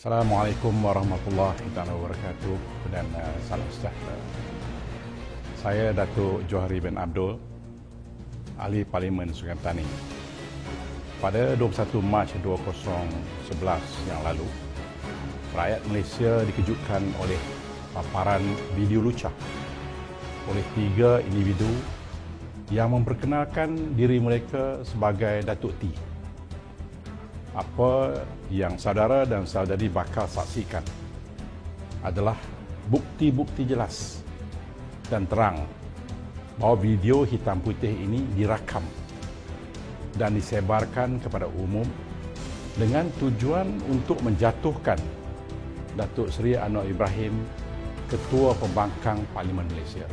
Assalamualaikum warahmatullahi wabarakatuh dan salam sejahtera. Saya Datuk Johari bin Abdul, Ahli Parlimen Sungai Petani. Pada 21 Mac 2011 yang lalu, rakyat Malaysia dikejutkan oleh paparan video lucah oleh 3 individu yang memperkenalkan diri mereka sebagai Datuk T. Apa yang saudara dan saudari bakal saksikan adalah bukti-bukti jelas dan terang bahawa video hitam putih ini dirakam dan disebarkan kepada umum dengan tujuan untuk menjatuhkan Datuk Seri Anwar Ibrahim, Ketua Pembangkang Parlimen Malaysia.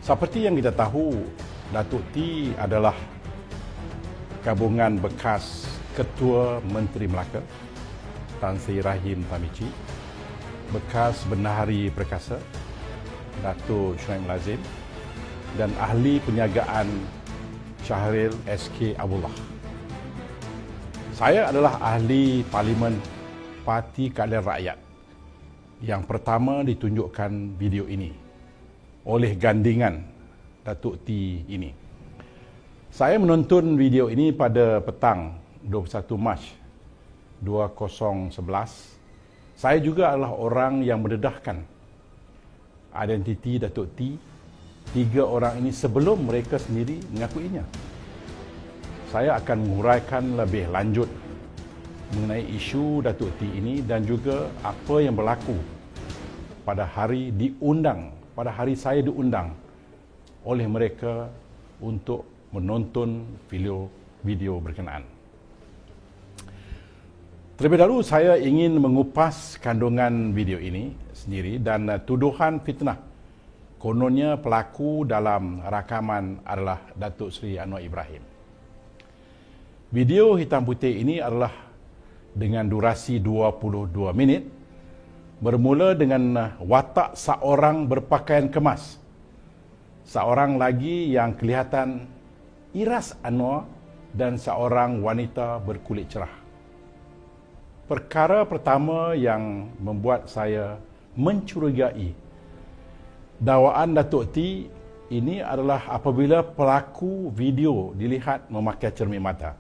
Seperti yang kita tahu, Datuk T adalah gabungan bekas Ketua Menteri Melaka Tan Sri Rahim Tamici, bekas Bendahari Perkasa Datuk Shuaib Lazim, dan Ahli Penjagaan Syahril SK Abdullah. Saya adalah Ahli Parlimen Parti Keadilan Rakyat yang pertama ditunjukkan video ini oleh gandingan Datuk T ini. Saya menonton video ini pada petang 21 Mac 2011. Saya juga adalah orang yang mendedahkan identiti Datuk T, 3 orang ini sebelum mereka sendiri mengakuinya. Saya akan menguraikan lebih lanjut mengenai isu Datuk T ini dan juga apa yang berlaku pada hari saya diundang oleh mereka untuk menonton video berkenaan. Terlebih dahulu saya ingin mengupas kandungan video ini sendiri dan tuduhan fitnah. Kononnya pelaku dalam rakaman adalah Datuk Seri Anwar Ibrahim. Video hitam putih ini adalah dengan durasi 22 minit, bermula dengan watak seorang berpakaian kemas, seorang lagi yang kelihatan iras Anwar, dan seorang wanita berkulit cerah. Perkara pertama yang membuat saya mencurigai dakwaan Datuk T ini adalah apabila pelaku video dilihat memakai cermin mata.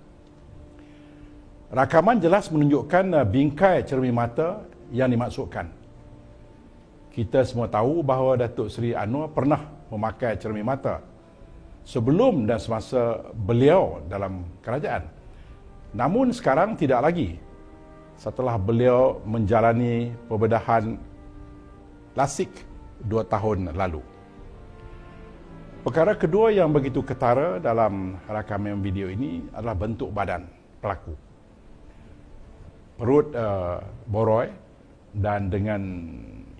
Rakaman jelas menunjukkan bingkai cermin mata yang dimaksudkan. Kita semua tahu bahawa Datuk Seri Anwar pernah memakai cermin mata sebelum dan semasa beliau dalam kerajaan. Namun sekarang tidak lagi, setelah beliau menjalani pembedahan lasik 2 tahun lalu. Perkara kedua yang begitu ketara dalam rakaman video ini adalah bentuk badan pelaku. Perut boroi dan dengan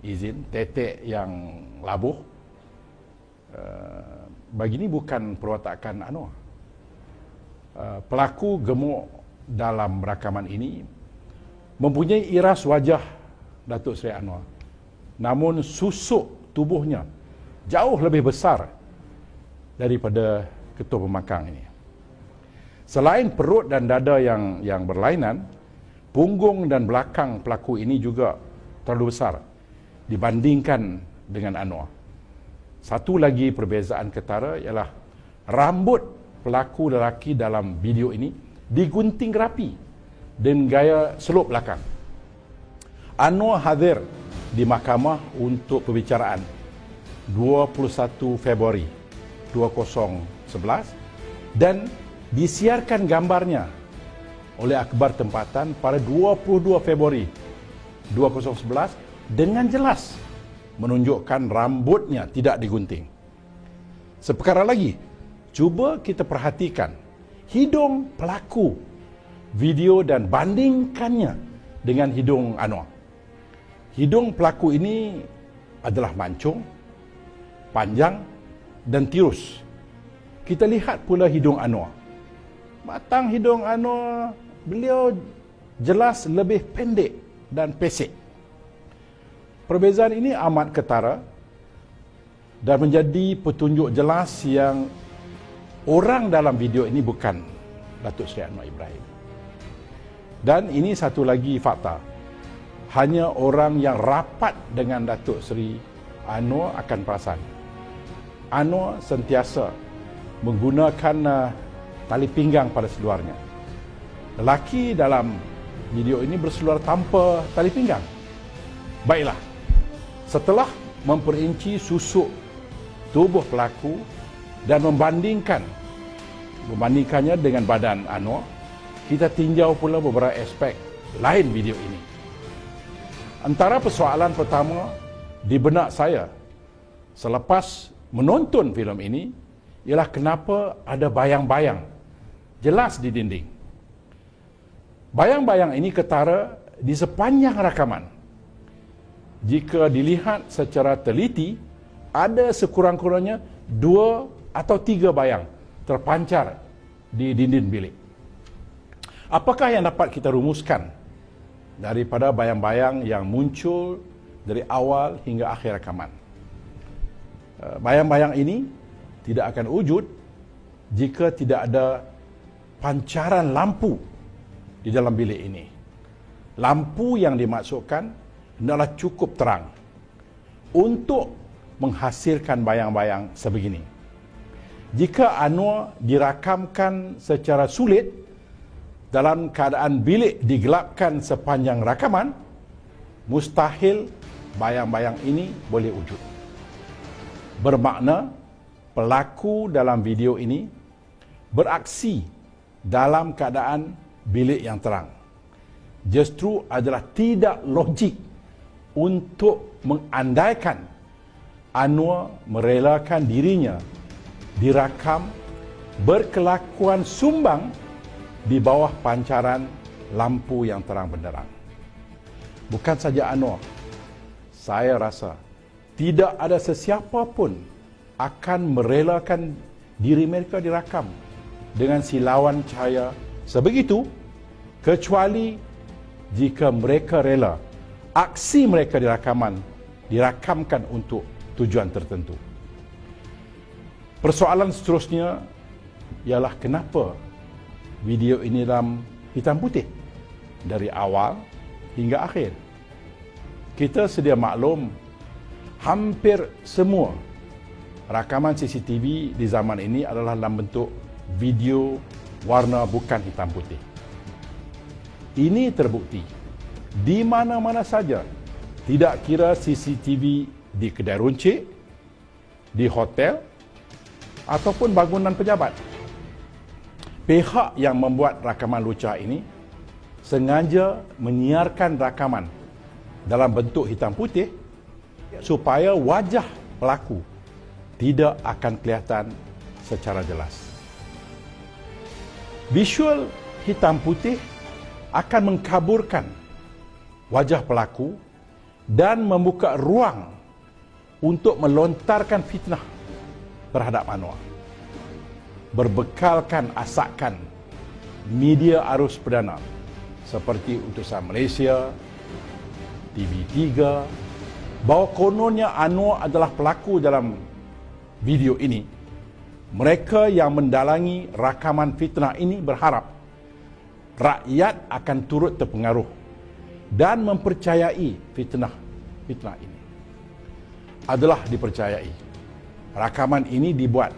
izin tetek yang labuh. Begini bukan perwatakan Anwar. Pelaku gemuk dalam rakaman ini mempunyai iras wajah Datuk Seri Anwar, namun susuk tubuhnya jauh lebih besar daripada Ketua Pembangkang ini. Selain perut dan dada yang berlainan, punggung dan belakang pelaku ini juga terlalu besar dibandingkan dengan Anwar. Satu lagi perbezaan ketara ialah rambut pelaku lelaki dalam video ini digunting rapi dan gaya selop belakang. Anwar hadir di mahkamah untuk perbicaraan 21 Februari 2011 dan disiarkan gambarnya oleh akhbar tempatan pada 22 Februari 2011 dengan jelas menunjukkan rambutnya tidak digunting. Seperkara lagi, cuba kita perhatikan hidung pelaku video dan bandingkannya dengan hidung Anwar. Hidung pelaku ini adalah mancung, panjang dan tirus. Kita lihat pula hidung Anwar. Batang hidung Anwar, beliau jelas lebih pendek dan pesek. Perbezaan ini amat ketara dan menjadi petunjuk jelas yang orang dalam video ini bukan Datuk Seri Anwar Ibrahim. Dan ini satu lagi fakta. hanya orang yang rapat dengan Datuk Seri Anwar akan perasan. Anwar sentiasa menggunakan tali pinggang pada seluarnya. Lelaki dalam video ini berseluar tanpa tali pinggang. Baiklah, setelah memperinci susuk tubuh pelaku dan membandingkannya dengan badan Anwar, kita tinjau pula beberapa aspek lain video ini. Antara persoalan pertama di benak saya selepas menonton filem ini ialah kenapa ada bayang-bayang jelas di dinding. Bayang-bayang ini ketara di sepanjang rakaman. Jika dilihat secara teliti, ada sekurang-kurangnya 2 atau 3 bayang terpancar di dinding bilik. Apakah yang dapat kita rumuskan daripada bayang-bayang yang muncul dari awal hingga akhir rakaman? Bayang-bayang ini tidak akan wujud jika tidak ada pancaran lampu di dalam bilik ini. Lampu yang dimaksudkan adalah cukup terang untuk menghasilkan bayang-bayang sebegini. Jika Anwar dirakamkan secara sulit dalam keadaan bilik digelapkan sepanjang rakaman, mustahil bayang-bayang ini boleh wujud. Bermakna pelaku dalam video ini beraksi dalam keadaan bilik yang terang. Justru adalah tidak logik untuk mengandaikan Anwar merelakan dirinya dirakam berkelakuan sumbang di bawah pancaran lampu yang terang benderang. Bukan saja Anwar, saya rasa tidak ada sesiapa pun akan merelakan diri mereka dirakam dengan silauan cahaya sebegitu, kecuali jika mereka rela aksi mereka dirakamkan untuk tujuan tertentu. Persoalan seterusnya ialah kenapa video ini dalam hitam putih dari awal hingga akhir. Kita sedia maklum hampir semua rakaman CCTV di zaman ini adalah dalam bentuk video warna bukan hitam putih. Ini terbukti di mana-mana saja, tidak kira CCTV di kedai runcit, di hotel, ataupun bangunan pejabat. Pihak yang membuat rakaman lucah ini sengaja menyiarkan rakaman dalam bentuk hitam putih supaya wajah pelaku tidak akan kelihatan secara jelas. Visual hitam putih akan mengkaburkan wajah pelaku dan membuka ruang untuk melontarkan fitnah terhadap Anwar. Berbekalkan asakan media arus perdana seperti Utusan Malaysia, TV3, bahawa kononnya Anwar adalah pelaku dalam video ini. Mereka yang mendalangi rakaman fitnah ini berharap rakyat akan turut terpengaruh dan mempercayai fitnah ini. Adalah dipercayai. Rakaman ini dibuat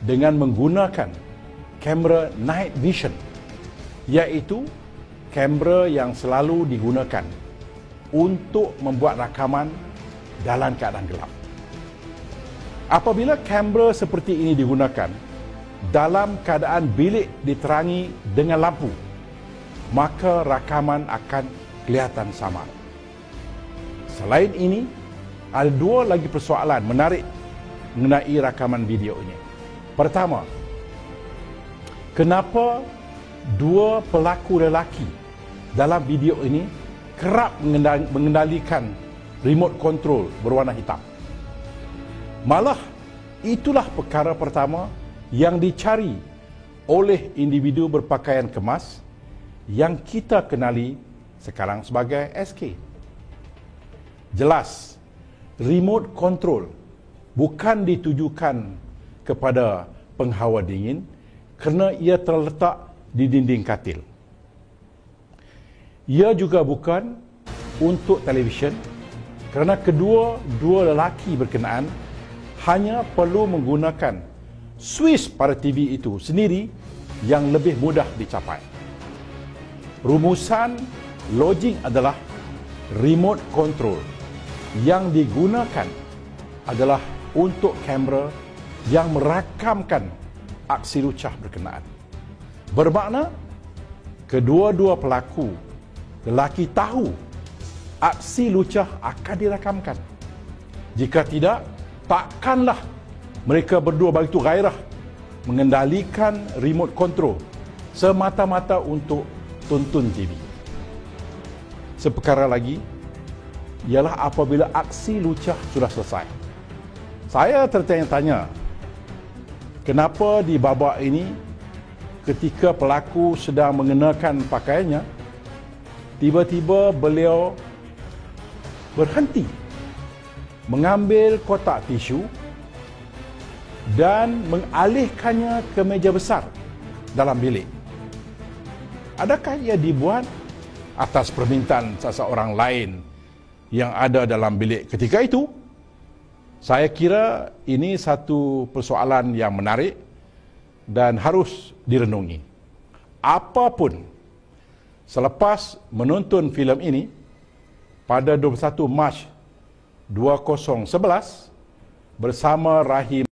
dengan menggunakan kamera night vision, iaitu kamera yang selalu digunakan untuk membuat rakaman dalam keadaan gelap. Apabila kamera seperti ini digunakan dalam keadaan bilik diterangi dengan lampu, maka rakaman akan kelihatan samar. Selain ini, ada 2 lagi persoalan menarik mengenai rakaman video ini. Pertama, kenapa 2 pelaku lelaki dalam video ini kerap mengendalikan remote control berwarna hitam? Malah, itulah perkara pertama yang dicari oleh individu berpakaian kemas yang kita kenali sekarang sebagai SK. Jelas, remote control bukan ditujukan kepada penghawa dingin kerana ia terletak di dinding katil. Ia juga bukan untuk televisyen kerana kedua-dua lelaki berkenaan hanya perlu menggunakan switch pada TV itu sendiri yang lebih mudah dicapai. Rumusan logik adalah remote control yang digunakan adalah untuk kamera yang merakamkan aksi lucah berkenaan. Bermakna kedua-dua pelaku lelaki tahu aksi lucah akan dirakamkan. Jika tidak, takkanlah mereka berdua begitu gairah mengendalikan remote control semata-mata untuk tonton TV. Seperkara lagi ialah apabila aksi lucah sudah selesai. Saya tertanya-tanya, kenapa di babak ini ketika pelaku sedang mengenakan pakaiannya, tiba-tiba beliau berhenti mengambil kotak tisu dan mengalihkannya ke meja besar dalam bilik. Adakah ia dibuat atas permintaan seseorang lain yang ada dalam bilik ketika itu? Saya kira ini satu persoalan yang menarik dan harus direnungi. Apapun, selepas menonton filem ini pada 21 Mac 2011 bersama Rahim